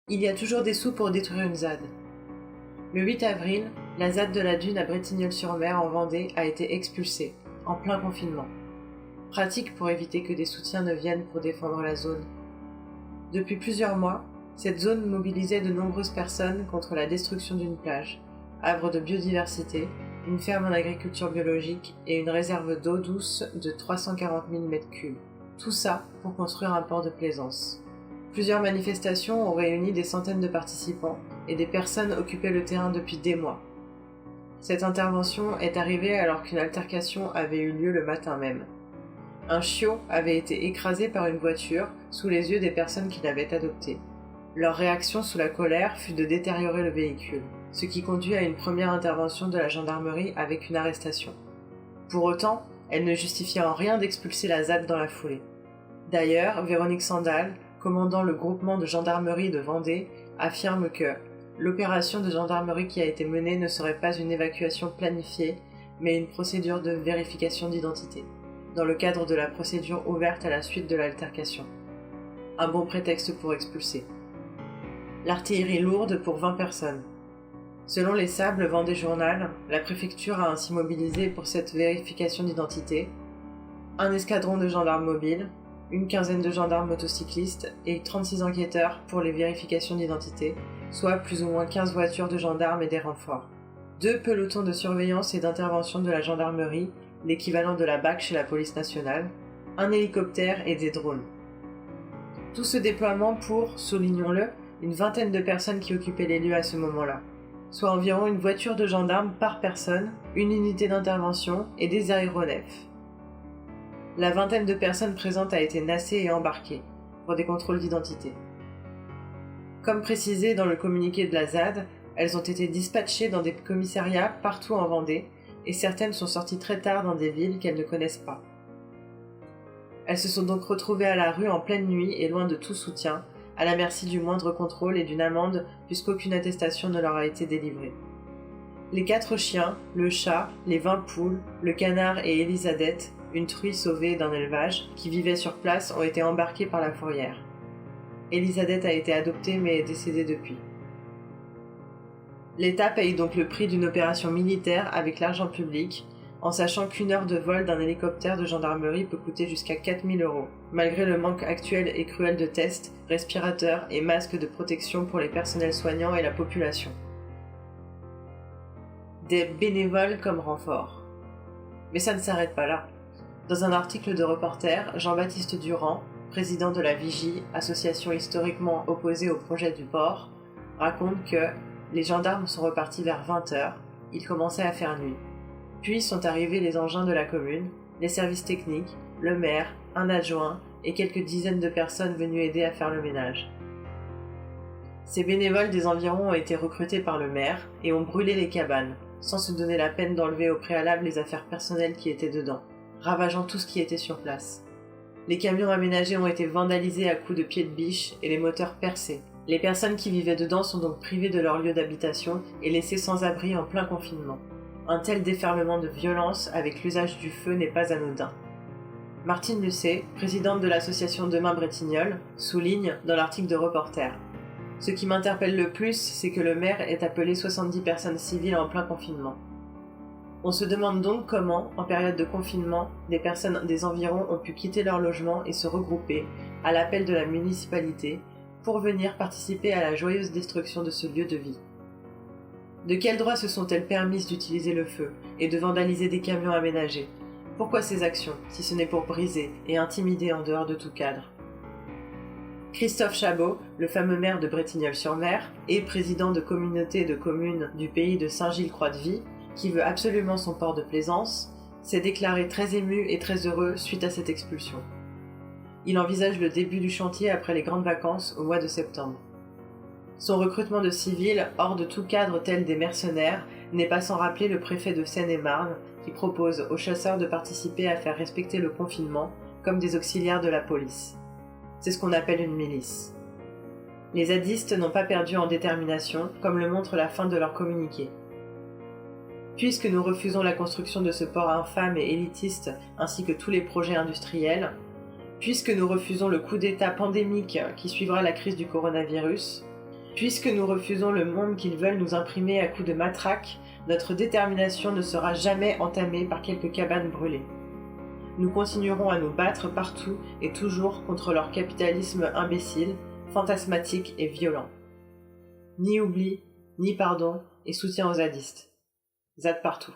Il y a toujours des sous pour détruire une ZAD. Le 8 avril, la ZAD de la Dune à Bretignolles-sur-Mer en Vendée a été expulsée, en plein confinement. Pratique pour éviter que des soutiens ne viennent pour défendre la zone. Depuis plusieurs mois, cette zone mobilisait de nombreuses personnes contre la destruction d'une plage, havre de biodiversité, une ferme en agriculture biologique et une réserve d'eau douce de 340 000 m3. Tout ça pour construire un port de plaisance. Plusieurs manifestations ont réuni des centaines de participants et des personnes occupaient le terrain depuis des mois. Cette intervention est arrivée alors qu'une altercation avait eu lieu le matin même. Un chiot avait été écrasé par une voiture sous les yeux des personnes qui l'avaient adopté. Leur réaction sous la colère fut de détériorer le véhicule, ce qui conduit à une première intervention de la gendarmerie avec une arrestation. Pour autant, elle ne justifiait en rien d'expulser la ZAD dans la foulée. D'ailleurs, Véronique Sandal, commandant le groupement de gendarmerie de Vendée, affirme que l'opération de gendarmerie qui a été menée ne serait pas une évacuation planifiée, mais une procédure de vérification d'identité, dans le cadre de la procédure ouverte à la suite de l'altercation. Un bon prétexte pour expulser. L'artillerie lourde pour 20 personnes. Selon les Sables Vendée Journal, la préfecture a ainsi mobilisé pour cette vérification d'identité un escadron de gendarmes mobiles, une quinzaine de gendarmes motocyclistes et 36 enquêteurs pour les vérifications d'identité, soit plus ou moins 15 voitures de gendarmes et des renforts. 2 pelotons de surveillance et d'intervention de la gendarmerie, l'équivalent de la BAC chez la police nationale, un hélicoptère et des drones. Tout ce déploiement pour, soulignons-le, une vingtaine de personnes qui occupaient les lieux à ce moment-là, soit environ une voiture de gendarmes par personne, une unité d'intervention et des aéronefs. La vingtaine de personnes présentes a été nassée et embarquée, pour des contrôles d'identité. Comme précisé dans le communiqué de la ZAD, elles ont été dispatchées dans des commissariats partout en Vendée, et certaines sont sorties très tard dans des villes qu'elles ne connaissent pas. Elles se sont donc retrouvées à la rue en pleine nuit et loin de tout soutien, à la merci du moindre contrôle et d'une amende puisqu'aucune attestation ne leur a été délivrée. Les 4 chiens, le chat, les 20 poules, le canard et Elisabeth, une truie sauvée d'un élevage, qui vivait sur place, ont été embarqués par la fourrière. Elisabeth a été adoptée mais est décédée depuis. L'État paye donc le prix d'une opération militaire avec l'argent public, en sachant qu'une heure de vol d'un hélicoptère de gendarmerie peut coûter jusqu'à 4 000 €, malgré le manque actuel et cruel de tests, respirateurs et masques de protection pour les personnels soignants et la population. Des bénévoles comme renfort. Mais ça ne s'arrête pas là. Dans un article de Reporter, Jean-Baptiste Durand, président de la Vigie, association historiquement opposée au projet du port, raconte que les gendarmes sont repartis vers 20 h, il commençait à faire nuit. Puis sont arrivés les engins de la commune, les services techniques, le maire, un adjoint et quelques dizaines de personnes venues aider à faire le ménage. Ces bénévoles des environs ont été recrutés par le maire et ont brûlé les cabanes, sans se donner la peine d'enlever au préalable les affaires personnelles qui étaient dedans, ravageant tout ce qui était sur place. Les camions aménagés ont été vandalisés à coups de pieds de biche et les moteurs percés. Les personnes qui vivaient dedans sont donc privées de leur lieu d'habitation et laissées sans abri en plein confinement. Un tel déferlement de violence avec l'usage du feu n'est pas anodin. Martine Lucet, présidente de l'association Demain Bretignolles, souligne dans l'article de Reporter: « Ce qui m'interpelle le plus, c'est que le maire ait appelé 70 personnes civiles en plein confinement. On se demande donc comment, en période de confinement, des personnes des environs ont pu quitter leur logement et se regrouper, à l'appel de la municipalité, pour venir participer à la joyeuse destruction de ce lieu de vie. De quel droit se sont-elles permises d'utiliser le feu et de vandaliser des camions aménagés? Pourquoi ces actions, si ce n'est pour briser et intimider en dehors de tout cadre ?» Christophe Chabot, le fameux maire de Bretignolles-sur-Mer et président de communauté de communes du pays de Saint-Gilles-Croix-de-Vie, qui veut absolument son port de plaisance, s'est déclaré très ému et très heureux suite à cette expulsion. Il envisage le début du chantier après les grandes vacances au mois de septembre. Son recrutement de civils, hors de tout cadre tel des mercenaires, n'est pas sans rappeler le préfet de Seine-et-Marne, qui propose aux chasseurs de participer à faire respecter le confinement comme des auxiliaires de la police. C'est ce qu'on appelle une milice. Les zadistes n'ont pas perdu en détermination, comme le montre la fin de leur communiqué. Puisque nous refusons la construction de ce port infâme et élitiste, ainsi que tous les projets industriels, puisque nous refusons le coup d'État pandémique qui suivra la crise du coronavirus, Puisque nous refusons le monde qu'ils veulent nous imprimer à coups de matraque, notre détermination ne sera jamais entamée par quelques cabanes brûlées. Nous continuerons à nous battre partout et toujours contre leur capitalisme imbécile, fantasmatique et violent. Ni oubli, ni pardon et soutien aux zadistes. Zad partout.